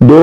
2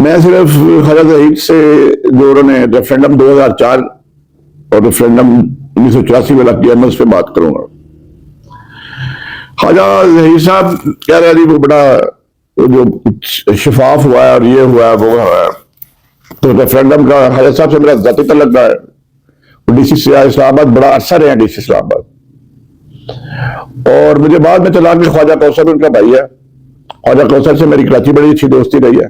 میں صرف خواجہ ظہیر سے جو انہوں نے ریفرینڈم 2004 اور ریفرینڈم 1984 والا کیا میں اس پہ بات کروں گا. خواجہ ظہیر صاحب کہہ رہے ہیں وہ بڑا جو شفاف ہوا ہے اور یہ ہوا ہے وہ ہوا ہے. تو ریفرینڈم کا خواجہ صاحب سے میرا ذاتی تعلق ہے. ڈی سی اسلام آباد بڑا عرصہ رہے ہیں ڈی سی اسلام آباد, اور مجھے بعد میں چلا کہ خواجہ کوثر ان کا بھائی ہے. خواجہ کوثر سے میری کراچی بڑی اچھی دوستی رہی ہے.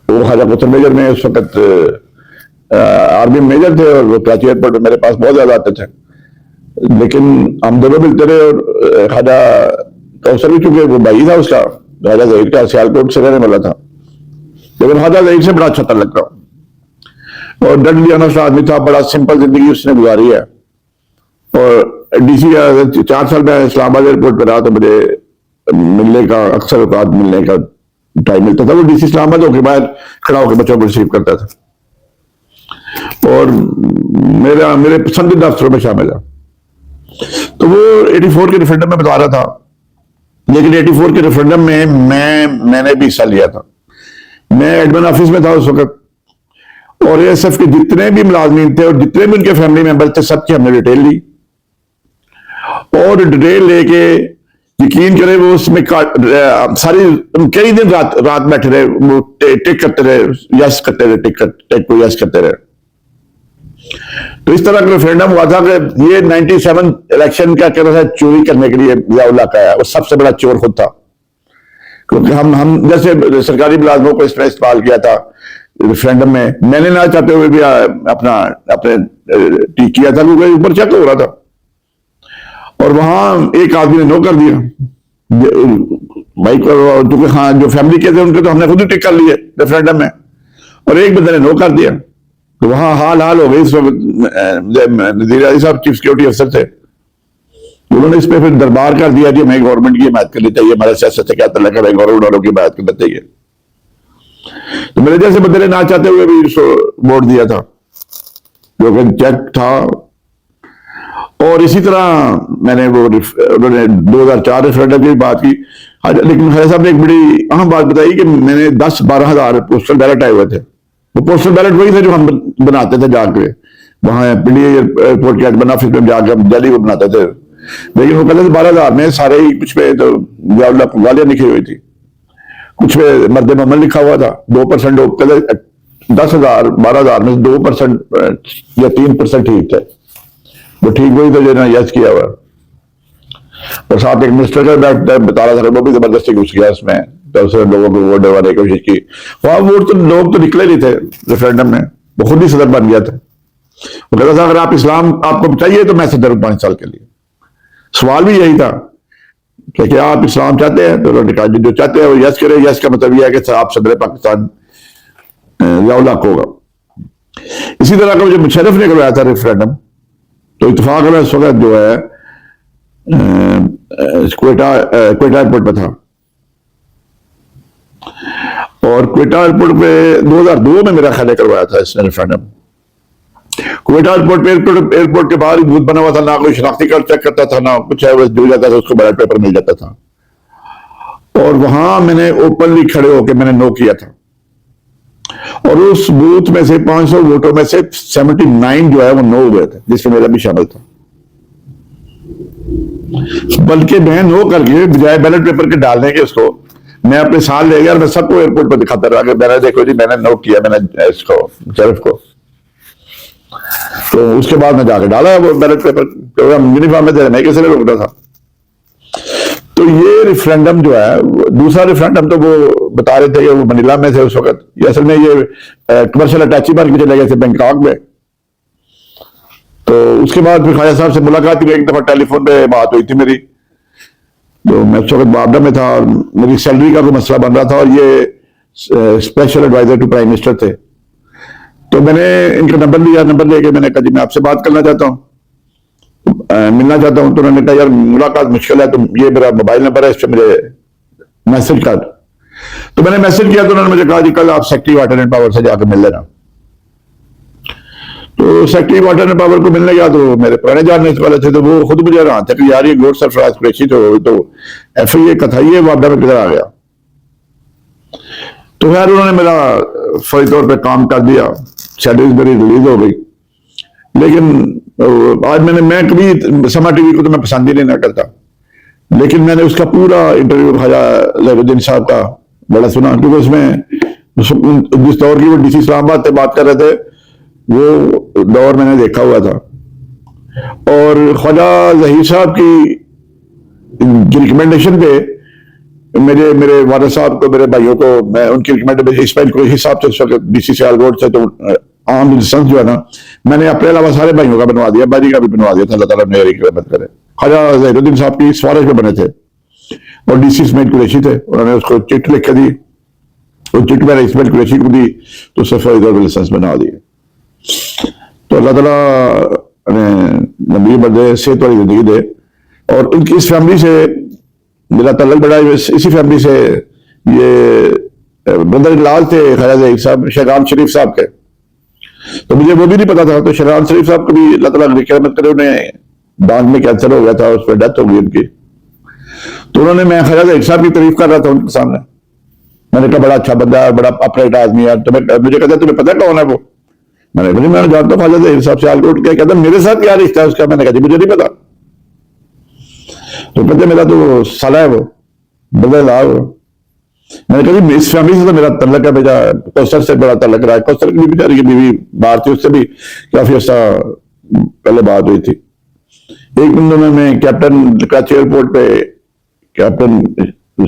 وہ خواجہ کوثر میجر میں اس وقت آرمی میجر تھے اور وہ کراچی ایئرپورٹ میں میرے پاس بہت زیادہ آتے تھے, لیکن ہم دونوں ملتے رہے. اور خواجہ کوثر بھی چونکہ وہ بھائی تھا اس کا, خواجہ ظہیر کا سیالکوٹ سے رہنے والا تھا, لیکن خواجہ ظہیر سے بڑا اچھا تعلق رہا. اور ڈڈلی آنسٹ آدمی تھا, بڑا سمپل زندگی اس نے گزاری ہے. اور ڈی سی 4 سال میں اسلام آباد ایئرپورٹ پہ رہا تو مجھے ملنے کا اکثر اوقات ملنے کا ٹائم ملتا تھا. وہ ڈی سی اسلام آباد ہو کے باہر کھڑا ہو کے بچوں کو ریسیو کرتا تھا اور میرے پسندیدہ افسروں میں شامل ہے. تو وہ 84 کے ریفرینڈم میں بتا رہا تھا, لیکن 84 کے ریفرینڈم میں میں نے بھی حصہ لیا تھا. میں ایڈمن آفس میں تھا اس وقت, اور اے ایس ایف کے جتنے بھی ملازمین تھے اور جتنے بھی ان کے فیملی ممبر تھے سب کی ہم نے ڈیٹیل لی. اور ڈیٹیل لے کے یقین کرے وہ اس میں ساری کئی دن رات بیٹھے رہے, وہ ٹک کرتے رہے, یس کرتے رہے, ٹک کو یس کرتے رہے. تو اس طرح کا ریفرینڈم ہوا تھا کہ یہ 97 الیکشن کیا کہہ رہا تھا چوری کرنے کے لیے ضیاء اللہ کا ہے, وہ سب سے بڑا چور خود تھا. کیونکہ ہم جیسے سرکاری ملازموں کو اس میں استعمال کیا تھا ریفرینڈم میں, میں نے نہ چاہتے ہوئے بھی اپنے ٹیک کیا تھا کیونکہ اوپر چیک ہو رہا تھا. اور وہاں ایک آدمی نے نو کر دیا بھائی, کیونکہ ہاں جو فیملی کے تھے ان کے تو ہم نے خود ہی ٹک کر لیے ریفرینڈم میں, اور ایک بندے نے نو کر دیا. تو وہاں حال ہو گئی. اس وقت نذیر علی صاحب چیف سیکورٹی افسر تھے, انہوں نے اس پہ پھر دربار کر دیا کہ ہمیں گورنمنٹ کی حمایت کرنی چاہیے, ہمارا سیاست سے کیا تعلق ہے, گورنمنٹ والوں کی حمایت کرنا چاہیے. تو میرے جیسے بندے نے نہ چاہتے ہوئے بھی اس کو ووٹ دیا تھا جو کہ چیک تھا. اور اسی طرح میں نے انہوں نے 2004 ریفرینڈم کی بات کی, لیکن خواجہ صاحب نے ایک بڑی اہم بات بتائی کہ میں نے 10-12 ہزار پوسٹل بیلٹ آئے ہوئے تھے. وہ پوسٹل بیلٹ وہی تھے جو ہم بناتے تھے جا کے وہاں پی ڈی ایئرپورٹ کے ایڈمن آفس میں جا کے ہم دہلی وہ بناتے تھے. لیکن وہ کہتے تھے 12,000 میں سارے ہی, کچھ پہ تو ضیاء اللہ کو گالیاں لکھی ہوئی تھی, کچھ پہ مرد محمد لکھا ہوا تھا. 2% 10,000 12,000 میں 2% یا 3% ٹھیک تھے, وہ ٹھیک وہی تو جو نا یس کیا ہوا. اور ساتھ ایک منسٹر کا بیٹھتا ہے بتا رہا تھا, وہ بھی زبردستی گھس گیا اس میں, تو اس نے لوگوں کو ووٹ ڈلوانے کی کوشش کی. وہاں ووٹ تو لوگ تو نکلے نہیں تھے ریفرینڈم میں, وہ خود ہی صدر بن گیا تھا. وہ کہتا تھا اگر آپ اسلام آپ کو چاہیے تو میں صدر ہوں 5 سال کے لیے. سوال بھی یہی تھا کہ کیا آپ اسلام چاہتے ہیں, تو انہوں نے کہا جو چاہتے ہیں وہ یس کرے. یس کا مطلب یہ ہے کہ آپ صدر پاکستان ضیاء اللہ کو ہوگا. اسی طرح کا جو مشرف نے کروایا تھا ریفرینڈم, تو اتفاق میں اس وقت جو ہے کوئٹہ ایئرپورٹ پہ تھا, اور کوئٹہ ایئرپورٹ پہ 2002 میں میرا خیال کروایا تھا اس نے ریفرینڈم. کوئٹہ ایئرپورٹ پہ ایئرپورٹ کے باہر ہی بوتھ بنا ہوا تھا, نہ کوئی شناختی کارڈ چیک کرتا تھا, نہ کچھ ہے, بس جو جاتا تھا اس کو بیلٹ پیپر مل جاتا تھا. اور وہاں میں نے اوپنلی کھڑے ہو کے میں نے نو کیا تھا, اور اس بوتھ میں سے 500 ووٹوں میں سے 79 جو ہے وہ نو ہوئے تھے, جس میں میرا بھی شامل تھا. بلکہ میں نو کر کے بجائے بیلٹ پیپر کے ڈالنے کے اس کو میں اپنے ساتھ لے گیا, اور میں سب کو ایئرپورٹ پہ دکھاتا رہا کہ میں نے دیکھو جی میں نے نو کیا, میں نے اس کو شریف کو. تو اس کے بعد میں جا کے ڈالا وہ بیلٹ پیپر, یونیفارم میں میں کیسے روکتا تھا. تو یہ ریفرینڈم جو ہے, دوسرا ریفرینڈم تو وہ بتا رہے تھے کہ وہ منیلا میں تھے اس وقت, یہ اصل میں یہ کمرشل اٹیچی بن کے چلے گئے تھے بینکاک میں. تو اس کے بعد پھر خواجہ صاحب سے ملاقات ہوئی, ایک دفعہ ٹیلی فون پہ بات ہوئی تھی میری, تو میں اس وقت بابڈا میں تھا اور میری سیلری کا کوئی مسئلہ بن رہا تھا, اور یہ special adviser to prime minister تھے. تو میں نے ان کا نمبر لیا, نمبر لے کے میں نے کہا جی میں آپ سے بات کرنا چاہتا ہوں, ملنا چاہتا ہوں. تو انہوں نے کہا یار ملاقات مشکل ہے, تو یہ میرا موبائل نمبر ہے, اس پہ مجھے میسج کر. تو میں نے میسج کیا, تو انہوں نے مجھے کہا جی کل آپ سیکٹری واٹر اینڈ پاور سے جا کے مل لینا. تو سیکٹری واٹر اینڈ پاور کو ملنے گیا, تو میرے پرانے جاننے والے تھے, تو وہ خود مجھے رہا تھا کہ یار یہ گوڈ سرفراز قریشی تو ایف آئی اے کا تھا, یہ وابڈا میں کدھر آ گیا. تو خیر انہوں نے میرا فوری طور پہ کام کر دیا، سیلریز میری ریلیز ہو گئی. لیکن آج میں کبھی سما ٹی وی کو تو میں پسند ہی نہیں نہ کرتا، لیکن میں نے اس کا پورا انٹرویو خواجہ ظہیر الدین صاحب کا بڑا سنا، کیونکہ اس میں جس دور کی وہ ڈی سی اسلام آباد سے بات کر رہے تھے وہ دور میں نے دیکھا ہوا تھا. اور خواجہ ظہیر صاحب کی ریکمنڈیشن پہ میرے والد صاحب کو، میرے بھائیوں کو، میں ان کی ریکمنڈیشن اسپیل کوئی حساب سے اس وقت ڈی سی سیال روڈ سے تو عام لائسنس جو ہے نا، میں نے اپنے علاوہ سارے بھائیوں کا بنوا دیا، بھائی کا بھی بنوا دیا تھا. اللہ تعالیٰ میری رحمت کرے. خواجہ ظہیر الدین صاحب کی سفارش پہ بنے تھے اور ڈی سی اسماعیل قریشی تھے، انہوں نے اس کو چٹ لکھ کے دی، وہ چٹ میں نے اسماعیل قریشی کو دی تو اس سے فوری طور پہ لائسنس بنا دی. تو اللہ تعالیٰ نے نبی بردے صحت والی زندگی دے. اور ان کی اس فیملی سے میرا تعلق بڑا ہے، اسی فیملی سے یہ بردر لال تھے خواجہ ظہیر صاحب، شہرام شریف صاحب کے. تو مجھے وہ بھی نہیں پتا تھا. تو شہرام شریف صاحب کو بھی اللہ تعالیٰ کی رحمت کرے، انہیں دانت میں کینسر ہو گیا تھا، اس پہ ڈیتھ ہو گئی ان کی. تو انہوں نے، میں خواجہ ظہیر صاحب کی تعریف کر رہا تھا ان کے سامنے، میں نے کہا بڑا اچھا بندہ ہے، بڑا اپریٹ آدمی ہے. تو مجھے کہتا تمہیں پتا کون ہے وہ؟ میں نے کہا میں جانتا ہوں خواجہ ظہیر صاحب سے سیالکوٹ کے. کہتا میرے ساتھ کیا رشتہ ہے اس کا؟ میں نے کہا جی مجھے نہیں پتا. تو کہتے میرا تو سالہ ہے وہ، بدل لا وہ. میں نے کہا جی اس فیملی سے تو میرا تعلق ہے، میرا کوثر سے بڑا تعلق رہا ہے. کوثر کی بیچاری کی بیوی باہر تھی، اس سے بھی کافی عرصہ پہلے بات ہوئی تھی. ایک دن میں کیپٹن کراچی ایئرپورٹ پہ کیپٹن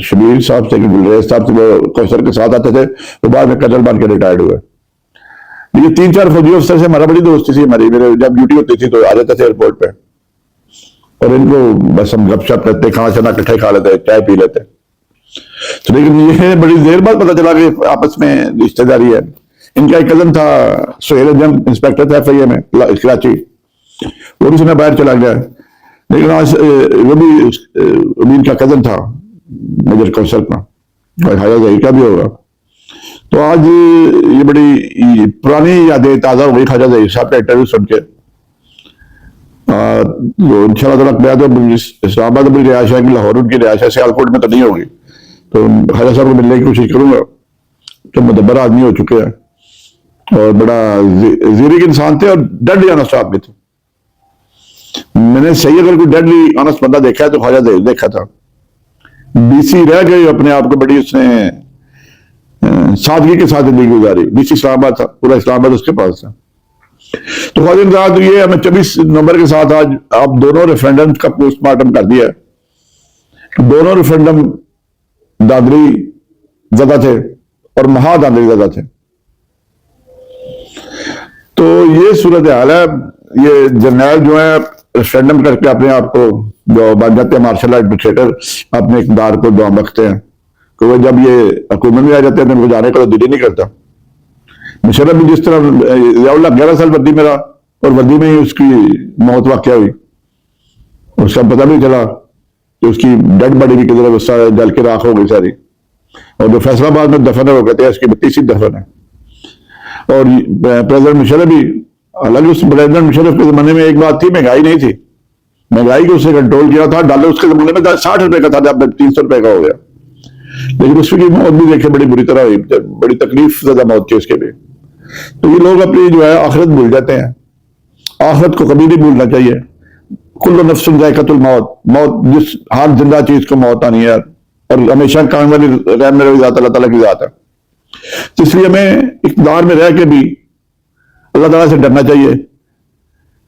شبیر صاحب سے، گلریز صاحب سے، وہ کوثر کے ساتھ آتے تھے، وہ بعد میں کرنل بن کے ریٹائرڈ ہوئے. یہ 3-4 فوجی افسر سے ہمارا بڑی دوستی تھی ہماری. میرے جب ڈیوٹی ہوتی تھی تو آ جاتے تھے ایئرپورٹ پہ، اور ان کو بس ہم گپ شپ کرتے، کھانا چنا اکٹھے کھا لیتے، چائے پی لیتے. تو لیکن یہ بڑی دیر بعد پتا چلا کہ آپس میں رشتے داری ہے. ان کا ایک کزن تھا سہیل جنگ، انسپیکٹر تھا FIA میں کراچی، وہ بھی سنا باہر چلا گیا. لیکن آج وہ بھی ان کا کزن تھا میجر کوثر کا، خواجہ ظہیر کا بھی ہوگا. تو آج یہ بڑی پرانی یادیں تازہ ہو گئی خواجہ ظہیر صاحب کا انٹرویو سن کے. ان شاء اللہ تعالیٰ تو اسلام آباد میں رہائش ہے، لاہور ان کی رہائش ہے، سیالکوٹ میں تو نہیں ہوگی. تو خواجہ صاحب کو ملنے کی کوشش کروں گا، کہ مدبر آدمی ہو چکے ہیں اور بڑا زیرک انسان تھے، اور ڈیڈلی آنسٹ آدمی تھے. میں نے صحیح اگر کوئی ڈیڈلی آنسٹ بندہ دیکھا ہے تو خواجہ ظہیر دیکھا تھا. DC رہ گئے اپنے آپ کو بڑی، اس نے سادگی کے ساتھ زندگی گزاری. DC اسلام آباد تھا، پورا اسلام آباد اس کے پاس تھا. تو خواجہ صاحب یہ ہمیں 24 نومبر کے ساتھ آج آپ دونوں ریفرنڈم کا پوسٹ مارٹم کر دیا ہے. دونوں ریفرنڈم دادری زدہ تھے اور مہا دادری زدہ تھے. تو یہ صورتحال ہے. یہ جرنیل جو ہے ریفرنڈم کر کے اپنے آپ کو جو بن جاتے ہیں مارشل ایڈمنسٹریٹر، اپنے اقتدار کو دعا بختے ہیں، کہ وہ جب یہ حکومت میں آ جاتے ہیں تو ان کو جانے کا تو دل ہی نہیں کرتا. مشرف بھی جس طرح ضیاء اللہ 11 سال وردی میں رہا، اور وردی میں ہی اس کی موت واقع ہوئی، اس کا پتہ نہیں چلا کہ اس کی ڈیڈ باڈی بھی کدھر جل کے راکھ ہو گئی ساری. اور جو فیصلہ آباد میں دفن ہے وہ کہتے ہیں اس کی 32 دفن ہے. اور پریزیڈنٹ مشرف بھی، حالانکہ اس پریزیڈنٹ مشرف کے زمانے میں ایک بات تھی، مہنگائی نہیں تھی، مہنگائی کو اس نے کنٹرول کیا تھا. ڈالر اس کے زمانے میں 60 روپے کا تھا، جب 300 روپے کا ہو گیا. لیکن اس کی موت بھی دیکھے بڑی بری طرح ہوئی، بڑی تکلیف زدہ موت تھی اس کے لیے. تو یہ لوگ اپنی جو ہے آخرت بھول جاتے ہیں. آخرت کو کبھی نہیں بھولنا چاہیے. کل نفس ذائقۃ الموت، موت جس ہر زندہ چیز کو موت آنی ہے، اور ہمیشہ قائم والی رحم والی ذات اللہ تعالیٰ کی ذات ہے. تو اس لیے ہمیں اقتدار میں رہ کے بھی اللہ تعالیٰ سے ڈرنا چاہیے.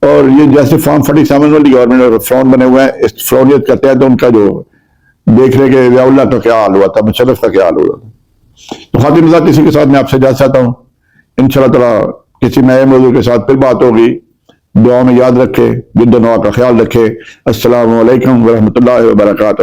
اور یہ جیسے فارم 47 والی گورنمنٹ فرون بنے ہوئے ہیں، اس فرونیت کرتے ہیں، تو ان کا جو دیکھ رہے کہ ضیاء اللہ کا کیا حال ہوا تھا، مشرف کا کیا حال ہوا تھا. تو خاتم ذات اسی کے ساتھ میں آپ سے اجازت چاہتا ہوں. انشاءاللہ تعالیٰ کسی نئے موضوع کے ساتھ پھر بات ہوگی. دعا میں یاد رکھے، جد و نوا کا خیال رکھے. السلام علیکم ورحمۃ اللہ وبرکاتہ.